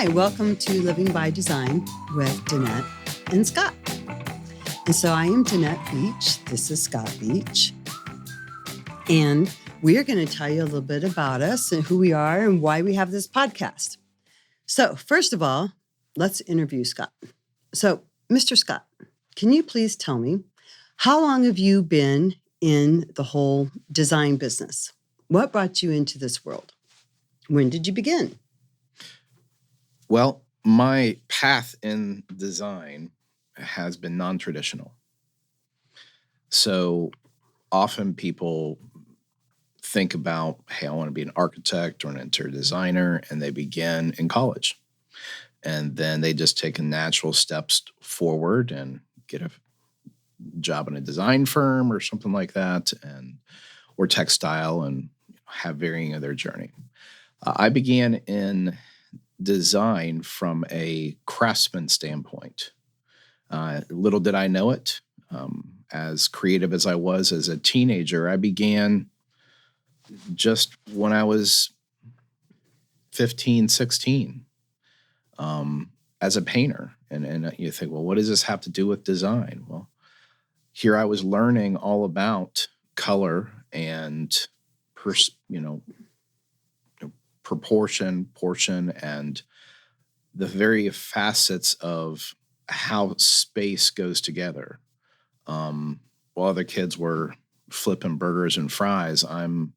Hi, welcome to Living by Design with Danette and Scott. And so I am Danette Veatch. This is Scott Veatch. And we are going to tell you a little bit about us and who we are and why we have this podcast. So first of all, let's interview Scott. So, Mr. Scott, can you please tell me, how long have you been in the whole design business? What brought you into this world? When did you begin? Well, my path in design has been non-traditional. So often people think about, hey, I want to be an architect or an interior designer, and they begin in college. And then they just take natural steps forward and get a job in a design firm or something like that, or textile, and have varying of their journey. I began in design from a craftsman standpoint. Little did I know it. As creative as I was as a teenager, I began just when I was 15, 16, as a painter. And you think, well, what does this have to do with design? Well, here I was learning all about color and proportion, portion, and the very facets of how space goes together. While other kids were flipping burgers and fries, I'm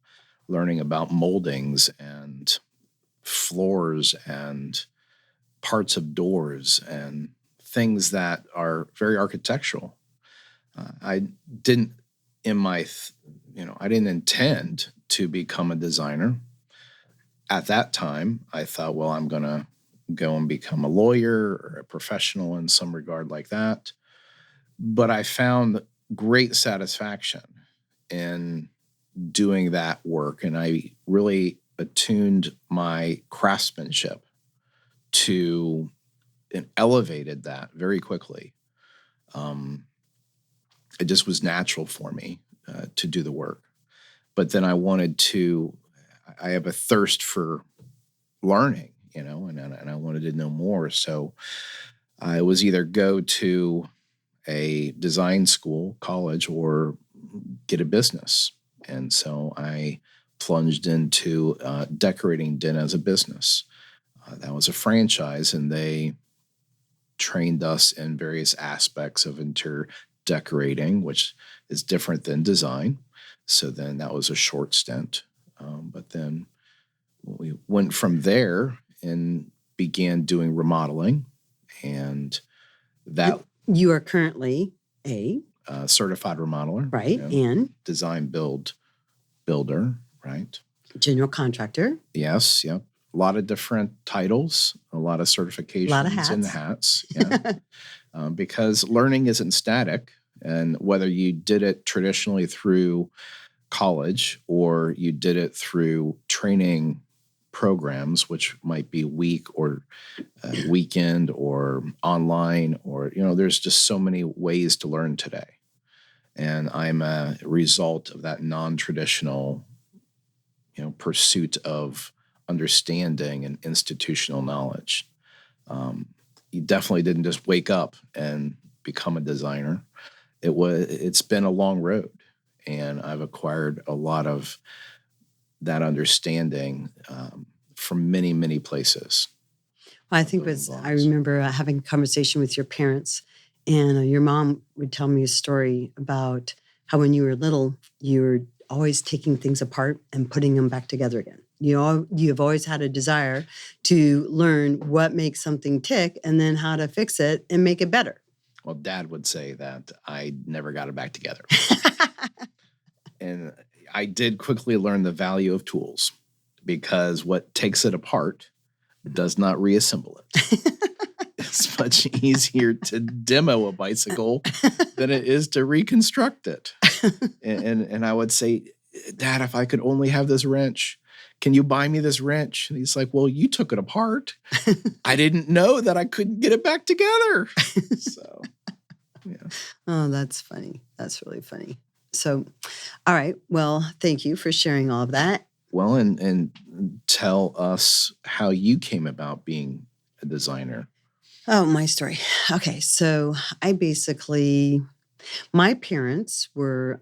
learning about moldings and floors and parts of doors and things that are very architectural. I didn't intend to become a designer. At that time, I thought, well, I'm going to go and become a lawyer or a professional in some regard like that. But I found great satisfaction in doing that work. And I really attuned my craftsmanship to and elevated that very quickly. It just was natural for me to do the work. But then I have a thirst for learning, and I wanted to know more. So I was either go to a design school, college, or get a business. And so I plunged into decorating din as a business. That was a franchise, and they trained us in various aspects of interior decorating, which is different than design. So then that was a short stint. But then we went from there and began doing remodeling. And that... You are currently a certified remodeler. Right, and design builder, right? General contractor. Yes, yep. A lot of different titles, a lot of certifications, a lot of hats. And hats. Yeah. Because learning isn't static. And whether you did it traditionally through college or you did it through training programs, which might be week or weekend or online, or, there's just so many ways to learn today. And I'm a result of that non-traditional, pursuit of understanding and institutional knowledge. You definitely didn't just wake up and become a designer. It's been a long road, and I've acquired a lot of that understanding from many, many places. Well, I remember having a conversation with your parents, and your mom would tell me a story about how when you were little, you were always taking things apart and putting them back together again. You've always had a desire to learn what makes something tick and then how to fix it and make it better. Well, Dad would say that I never got it back together. And I did quickly learn the value of tools, because what takes it apart does not reassemble it. It's much easier to demo a bicycle than it is to reconstruct it. And I would say, Dad, if I could only have this wrench, can you buy me this wrench? And he's like, well, you took it apart. I didn't know that I couldn't get it back together. So, yeah. Oh, that's funny. That's really funny. So, all right. Well, thank you for sharing all of that. Well, and tell us how you came about being a designer? Oh, my story. Okay, so my parents were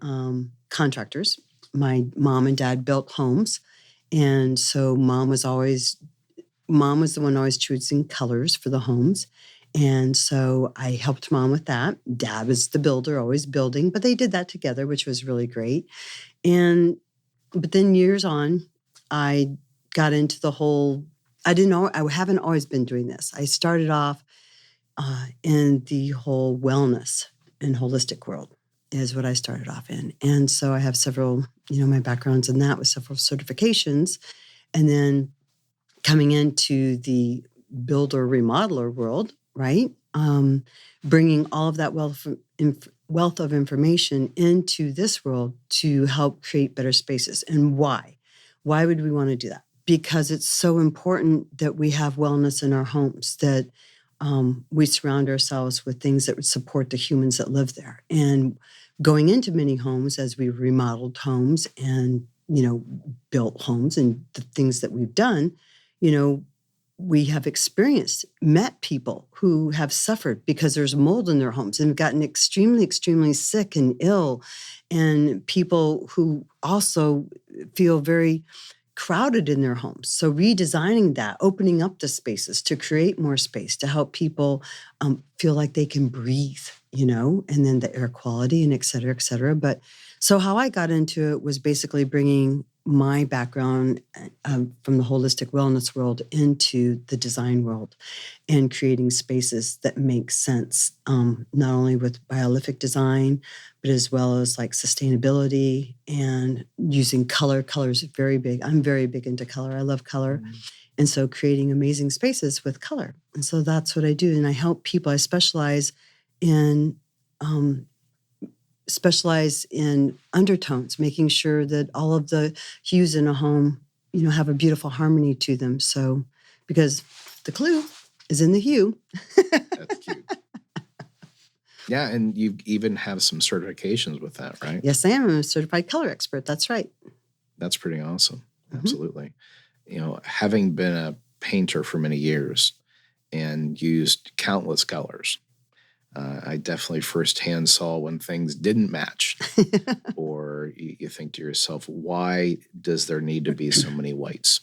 contractors. My mom and dad built homes, and so mom was the one always choosing colors for the homes. And so I helped mom with that. Dad was the builder, always building, but they did that together, which was really great. And but then years on, I got into the whole. I didn't know. I haven't always been doing this. I started off in the whole wellness and holistic world is what I started off in. And so I have several, my backgrounds in that with several certifications. And then coming into the builder remodeler world, right? Bringing all of that wealth of information into this world to help create better spaces. And why? Why would we want to do that? Because it's so important that we have wellness in our homes, that we surround ourselves with things that would support the humans that live there. And going into many homes as we remodeled homes and, built homes and the things that we've done, we have met people who have suffered because there's mold in their homes and have gotten extremely, extremely sick and ill. And people who also feel very crowded in their homes. So redesigning that, opening up the spaces to create more space to help people feel like they can breathe, and then the air quality and et cetera, et cetera. But so how I got into it was basically bringing my background from the holistic wellness world into the design world and creating spaces that make sense, not only with biolific design, but as well as like sustainability and using color. Color is very big. I'm very big into color. I love color. Mm-hmm. And so creating amazing spaces with color. And so that's what I do. And I help people. I specialize in undertones, making sure that all of the hues in a home, have a beautiful harmony to them. So, because the clue is in the hue. That's cute. Yeah, and you even have some certifications with that, right? Yes, I am. I'm a certified color expert. That's right. That's pretty awesome. Mm-hmm. Absolutely. Having been a painter for many years and used countless colors, I definitely firsthand saw when things didn't match. Or you think to yourself, why does there need to be so many whites?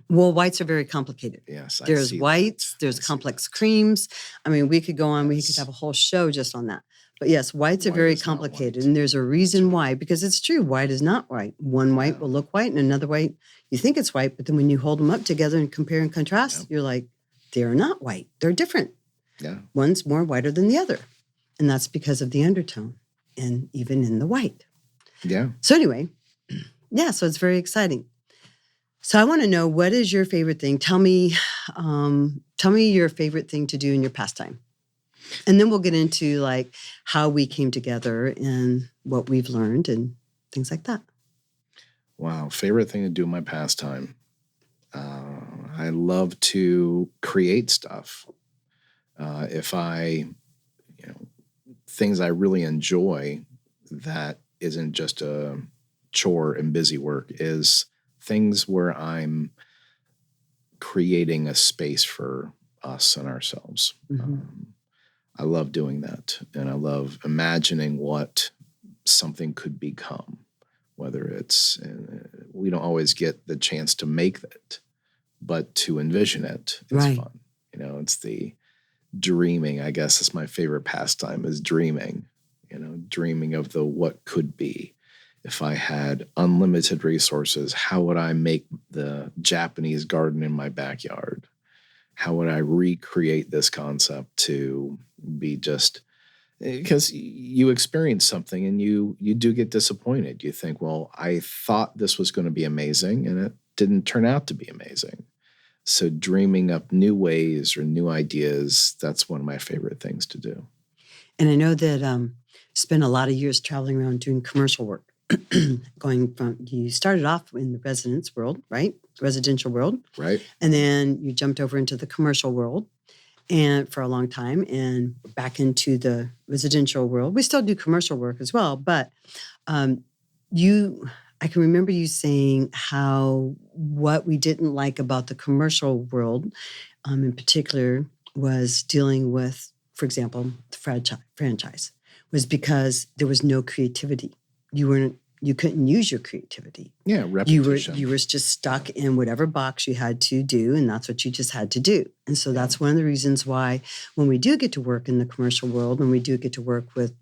Well, whites are very complicated. Yes, there's whites, there's complex creams. I mean, we could go on, Yes. We could have a whole show just on that. But yes, whites are very complicated. And there's a reason why, because it's true. White is not white. One white will look white and another white, you think it's white, but then when you hold them up together and compare and contrast, you're like, they're not white. They're different. Yeah. One's more whiter than the other. And that's because of the undertone and even in the white. Yeah. So anyway, so it's very exciting. So I want to know, what is your favorite thing? Tell me your favorite thing to do in your pastime. And then we'll get into like how we came together and what we've learned and things like that. Wow. Favorite thing to do in my pastime. I love to create stuff. If things I really enjoy that isn't just a chore and busy work is things where I'm creating a space for us and ourselves. Mm-hmm. I love doing that. And I love imagining what something could become, whether it's, we don't always get the chance to make it, but to envision it is fun. It's the dreaming, I guess is my favorite pastime, is dreaming, dreaming of the what could be. If I had unlimited resources, how would I make the Japanese garden in my backyard? How would I recreate this concept to be just, because you experience something and you do get disappointed. You think, well, I thought this was going to be amazing and it didn't turn out to be amazing. So dreaming up new ways or new ideas, that's one of my favorite things to do. And I know that spent a lot of years traveling around doing commercial work. You started off in the residential world. Right. And then you jumped over into the commercial world and for a long time and back into the residential world. We still do commercial work as well, but I can remember you saying what we didn't like about the commercial world in particular was dealing with, for example, the franchise, was because there was no creativity. You couldn't use your creativity. Yeah, repetition. You were just stuck in whatever box you had to do, and that's what you just had to do. And so that's one of the reasons why when we do get to work in the commercial world, when we do get to work with,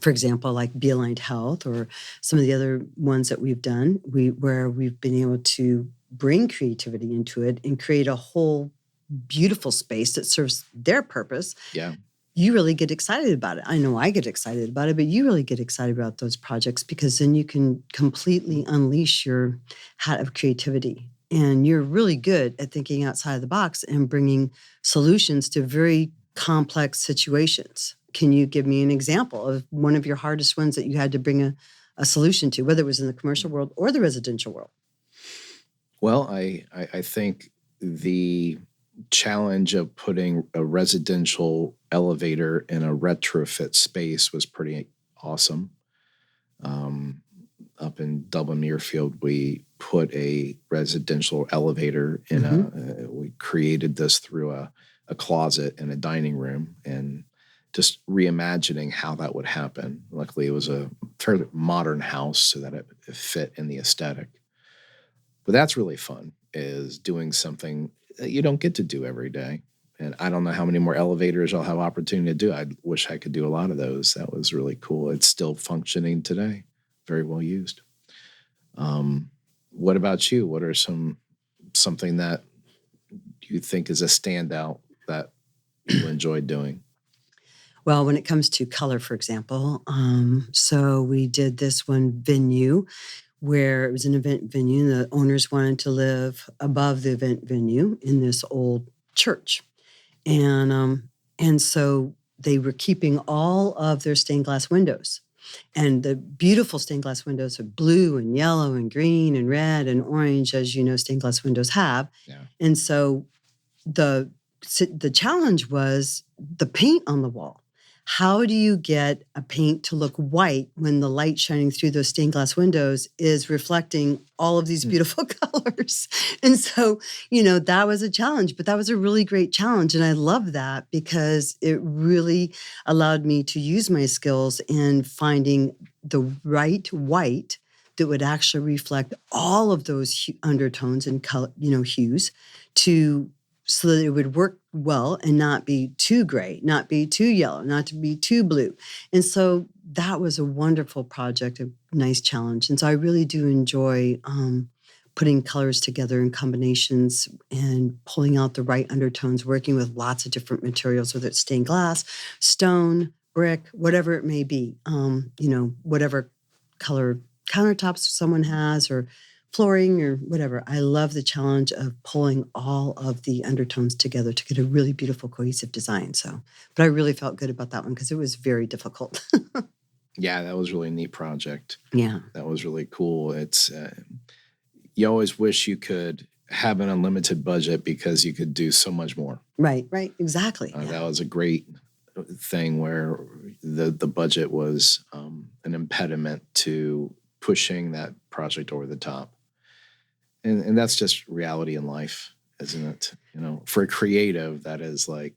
for example, like Be Aligned Health or some of the other ones that we've done, where we've been able to bring creativity into it and create a whole beautiful space that serves their purpose. Yeah. You really get excited about it. I know I get excited about it, but you really get excited about those projects because then you can completely unleash your hat of creativity. And you're really good at thinking outside of the box and bringing solutions to very complex situations. Can you give me an example of one of your hardest ones that you had to bring a solution to, whether it was in the commercial world or the residential world? Well, I think the challenge of putting a residential elevator in a retrofit space was pretty awesome. Up in Dublin Muirfield, we put a residential elevator in we created this through a closet in a dining room and just reimagining how that would happen. Luckily, it was a fairly modern house so that it fit in the aesthetic. But that's really fun, is doing something that you don't get to do every day. And I don't know how many more elevators I'll have opportunity to do. I wish I could do a lot of those. That was really cool. It's still functioning today. Very well used. What about you? What are something that you think is a standout that you enjoy doing? Well, when it comes to color, for example, so we did this one venue where it was an event venue and the owners wanted to live above the event venue in this old church. And so they were keeping all of their stained glass windows. And the beautiful stained glass windows are blue and yellow and green and red and orange, as you know, stained glass windows have. Yeah. And so the challenge was the paint on the wall. How do you get a paint to look white when the light shining through those stained glass windows is reflecting all of these beautiful colors? And so, that was a challenge, but that was a really great challenge. And I love that because it really allowed me to use my skills in finding the right white that would actually reflect all of those undertones and color, hues so that it would work well and not be too gray, not be too yellow, not to be too blue. And so that was a wonderful project, a nice challenge. And so I really do enjoy putting colors together in combinations and pulling out the right undertones, working with lots of different materials, whether it's stained glass, stone, brick, whatever it may be, whatever color countertops someone has or flooring or whatever. I love the challenge of pulling all of the undertones together to get a really beautiful, cohesive design. But I really felt good about that one because it was very difficult. Yeah, that was really a neat project. Yeah. That was really cool. It's you always wish you could have an unlimited budget because you could do so much more. Right, exactly. That was a great thing where the budget was an impediment to pushing that project over the top. And that's just reality in life, isn't it? For a creative, that is like,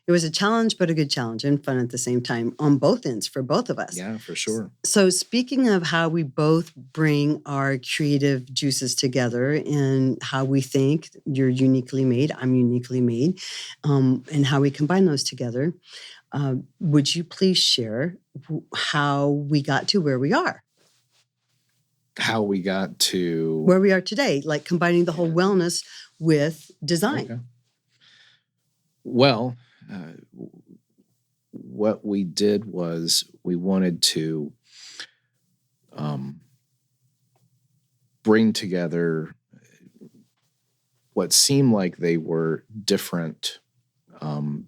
It was a challenge, but a good challenge and fun at the same time on both ends for both of us. Yeah, for sure. So speaking of how we both bring our creative juices together and how we think you're uniquely made, I'm uniquely made, and how we combine those together, would you please share how we got to where we are? How we got to where we are today, like combining the whole wellness with design. Okay. Well, what we did was we wanted to bring together what seemed like they were different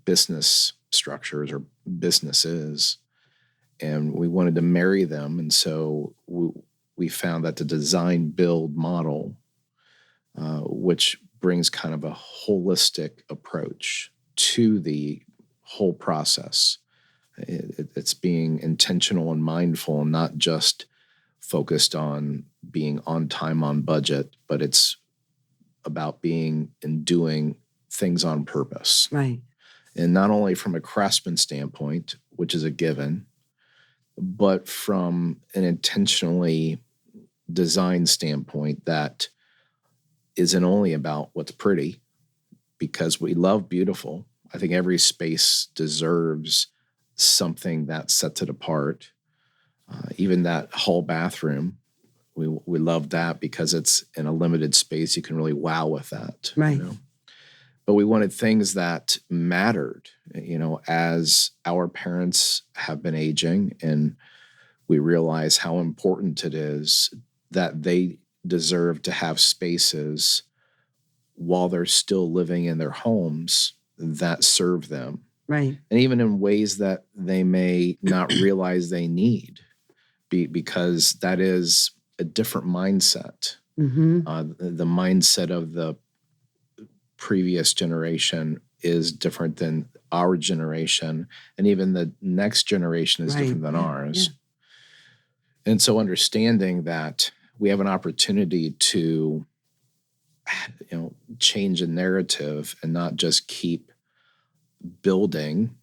business structures or businesses, and we wanted to marry them. And so we found that the design build model, which brings kind of a holistic approach to the whole process. It's being intentional and mindful and not just focused on being on time, on budget, but it's about being and doing things on purpose. Right. And not only from a craftsman standpoint, which is a given, but from an intentionally designed standpoint that isn't only about what's pretty, because we love beautiful. I think every space deserves something that sets it apart. Even that hall bathroom, we love that because it's in a limited space. You can really wow with that. Right. But we wanted things that mattered, as our parents have been aging, and we realize how important it is that they deserve to have spaces while they're still living in their homes that serve them. Right. And even in ways that they may not realize they need, because that is a different mindset. Mm-hmm. The mindset of the previous generation is different than our generation, and even the next generation is different than ours. Yeah. And so understanding that we have an opportunity to change a narrative and not just keep building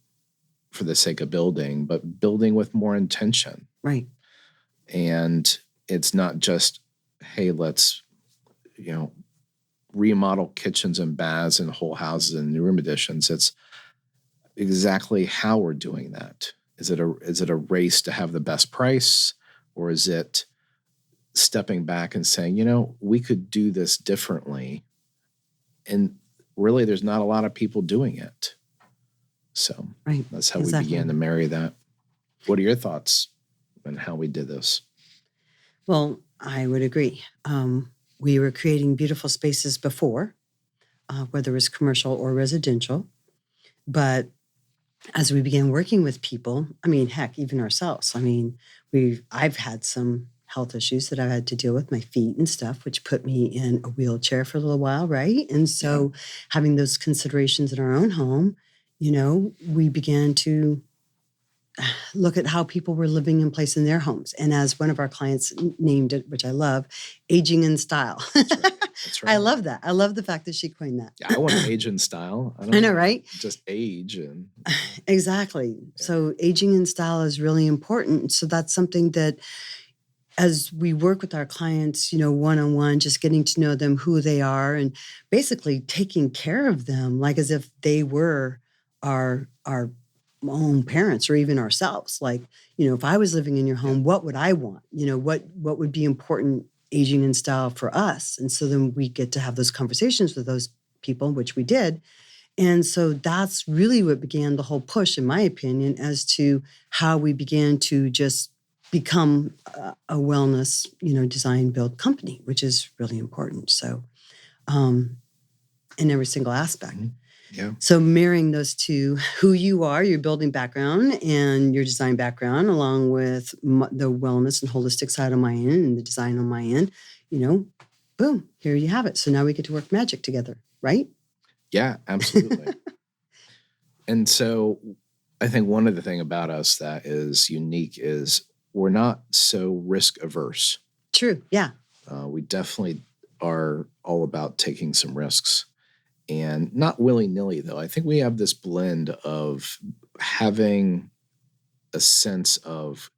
for the sake of building, but building with more intention. Right. And it's not just, hey, let's, remodel kitchens and baths and whole houses and new room additions. It's exactly how we're doing that. Is it a race to have the best price, or is it stepping back and saying, we could do this differently? And really, there's not a lot of people doing it. So that's how we began to marry that. What are your thoughts on how we did this? Well, I would agree. We were creating beautiful spaces before, whether it was commercial or residential. But as we began working with people, heck, even ourselves, I've had some health issues that I've had to deal with, my feet and stuff, which put me in a wheelchair for a little while, right? And so having those considerations in our own home, we began to look at how people were living in place in their homes. And as one of our clients named it, which I love, aging in style. That's right. I love that. I love the fact that she coined that. Yeah, I want to age in style. I know, right? Just age. Exactly. Yeah. So aging in style is really important. So that's something that as we work with our clients, one-on-one, just getting to know them, who they are, and basically taking care of them like as if they were our own parents or even ourselves. Like, if I was living in your home, what would I want? What would be important aging in style for us? And so then we get to have those conversations with those people, which we did. And so that's really what began the whole push, in my opinion, as to how we began to just become a wellness, design build company, which is really important. So in every single aspect. Mm-hmm. Yeah. So marrying those two, who you are, your building background and your design background, along with the wellness and holistic side on my end and the design on my end, boom, here you have it. So now we get to work magic together, right? Yeah, absolutely. And so I think one of the things about us that is unique is we're not so risk averse. True. Yeah. We definitely are all about taking some risks. And not willy-nilly, though. I think we have this blend of having a sense of,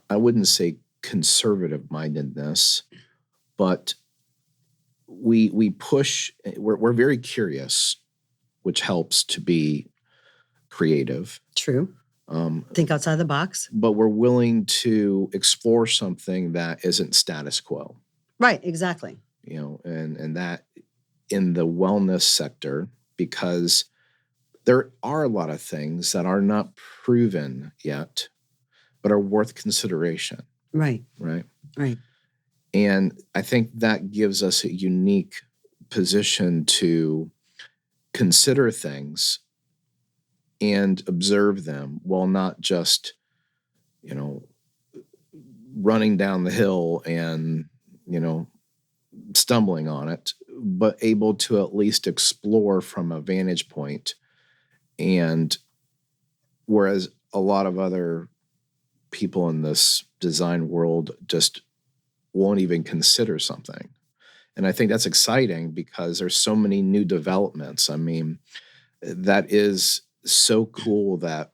I wouldn't say conservative mindedness, but we push, we're very curious, which helps to be creative. True. Think outside the box. But we're willing to explore something that isn't status quo. Right, exactly. And that in the wellness sector, because there are a lot of things that are not proven yet, but are worth consideration. Right. Right. Right. And I think that gives us a unique position to consider things and observe them while not just, running down the hill and, stumbling on it, but able to at least explore from a vantage point. And whereas a lot of other people in this design world just won't even consider something. And I think that's exciting because there's so many new developments. I mean, that is so cool that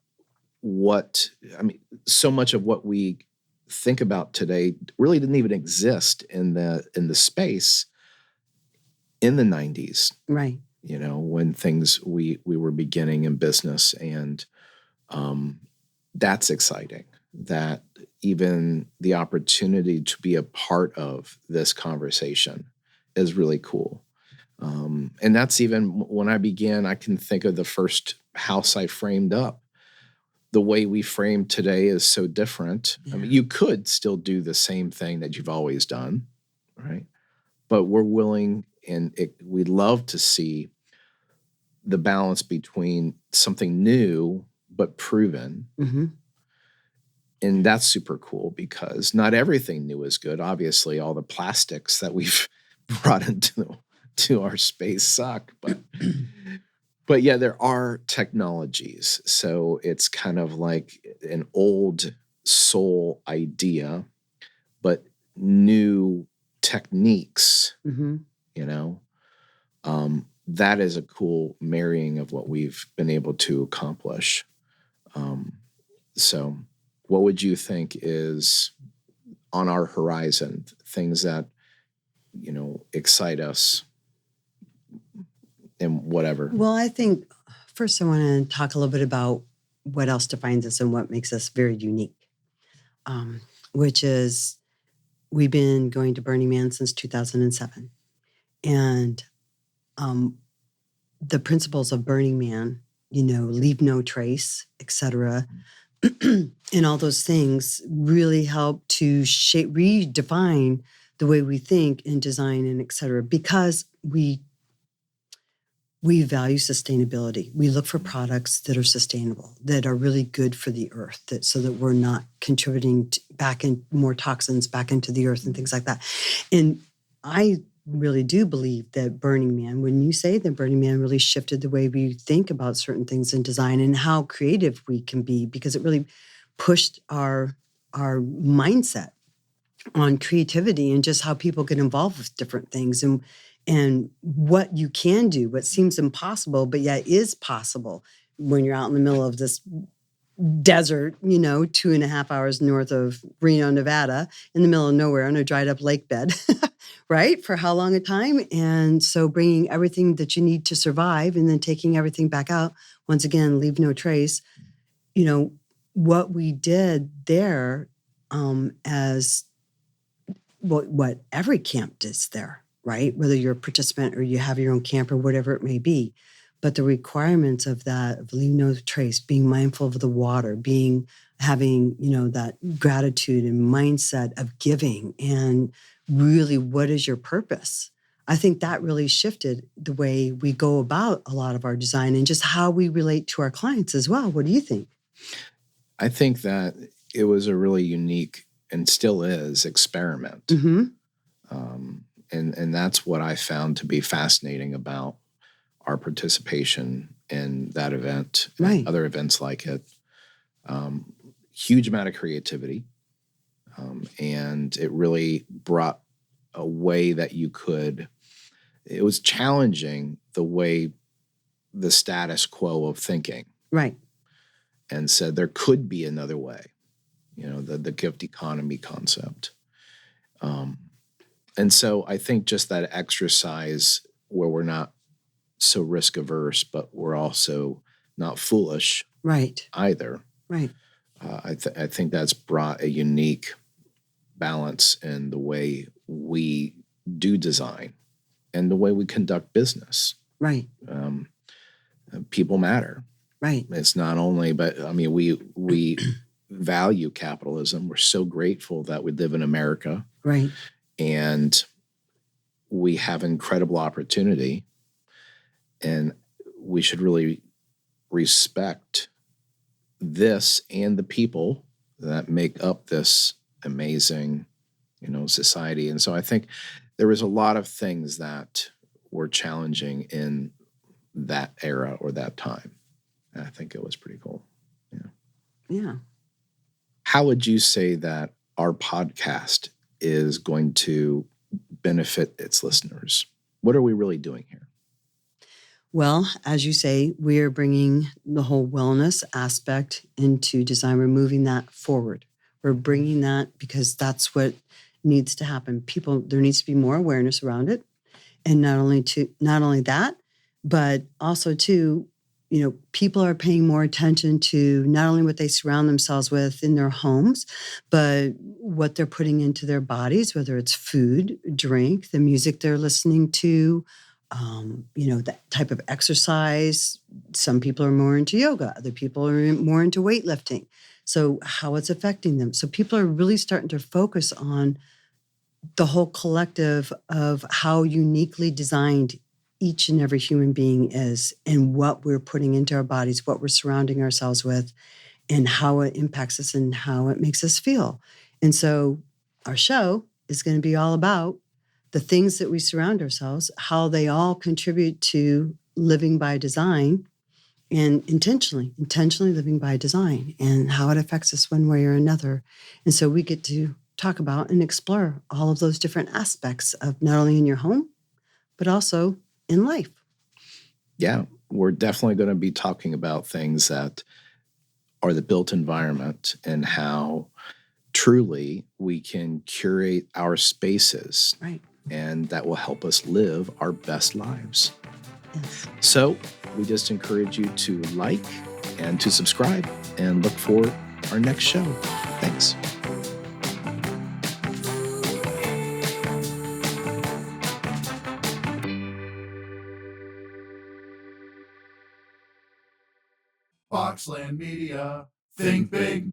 so much of what we think about today really didn't even exist in the space in the 90s, Right. when we were beginning in business. And that's exciting that even the opportunity to be a part of this conversation is really cool. And that's even when I began, I can think of the first house I framed up. The way we frame today is so different. Yeah. I mean, you could still do the same thing that you've always done, right? But we're willing, and we'd love to see the balance between something new but proven. Mm-hmm. And that's super cool because not everything new is good. Obviously, all the plastics that we've brought to our space suck, but yeah, there are technologies. So it's kind of like an old soul idea, but new techniques, Mm-hmm. you know. That is a cool marrying of what we've been able to accomplish. So what would you think is on our horizon, things that, excite us and whatever? Well, I think first I want to talk a little bit about what else defines us and what makes us very unique, which is we've been going to Burning Man since 2007. And the principles of Burning Man, leave no trace, etc., and all those things really help to redefine the way we think and design and etc. Because we value sustainability. We look for products that are sustainable, that are really good for the earth, so that we're not contributing back in more toxins back into the earth and things like that. And I really do believe that Burning Man, when you say that Burning Man really shifted the way we think about certain things in design and how creative we can be, because it really pushed our mindset on creativity and just how people get involved with different things and what you can do, what seems impossible, but yet is possible when you're out in the middle of this desert, 2.5 hours north of Reno, Nevada, in the middle of nowhere on a dried up lake bed, right? For how long a time? And so bringing everything that you need to survive and then taking everything back out, once again, leave no trace. What we did there as what every camp does there, right? Whether you're a participant or you have your own camp or whatever it may be. But the requirements of that, of leave no trace, being mindful of the water, having, that gratitude and mindset of giving, and really, what is your purpose? I think that really shifted the way we go about a lot of our design and just how we relate to our clients as well. What do you think? I think that it was a really unique and still is experiment. Mm-hmm. And that's what I found to be fascinating about our participation in that event, Right, and other events like it. Huge amount of creativity. And it really brought a way that it was challenging the way the status quo of thinking. right, And said there could be another way, the gift economy concept. And so I think just that exercise where we're not so risk averse, but we're also not foolish right, either. right. I think that's brought a unique balance in the way we do design and the way we conduct business. Right. People matter. Right. It's not only, but I mean, we value capitalism. We're so grateful that we live in America. Right. And we have incredible opportunity, and we should really respect this and the people that make up this amazing, society. And so I think there was a lot of things that were challenging in that era or that time. And I think it was pretty cool. Yeah. Yeah. How would you say that our podcast is going to benefit its listeners? What are we really doing here? Well, as you say, we are bringing the whole wellness aspect into design. We're moving that forward. We're bringing that because that's what needs to happen. There needs to be more awareness around it, and not only that, but also too, people are paying more attention to not only what they surround themselves with in their homes, but what they're putting into their bodies, whether it's food, drink, the music they're listening to, that type of exercise. Some people are more into yoga, other people are more into weightlifting. So how it's affecting them. So people are really starting to focus on the whole collective of how uniquely designed each and every human being is, and what we're putting into our bodies, what we're surrounding ourselves with, and how it impacts us and how it makes us feel. And so our show is going to be all about the things that we surround ourselves, how they all contribute to living by design, and intentionally living by design, and how it affects us one way or another. And so we get to talk about and explore all of those different aspects of not only in your home, but also in life. Yeah, we're definitely going to be talking about things that are the built environment and how truly we can curate our spaces. Right. And that will help us live our best lives. Yes. So we just encourage you to like and to subscribe and look for our next show. Thanks. Boxland Media. Think big.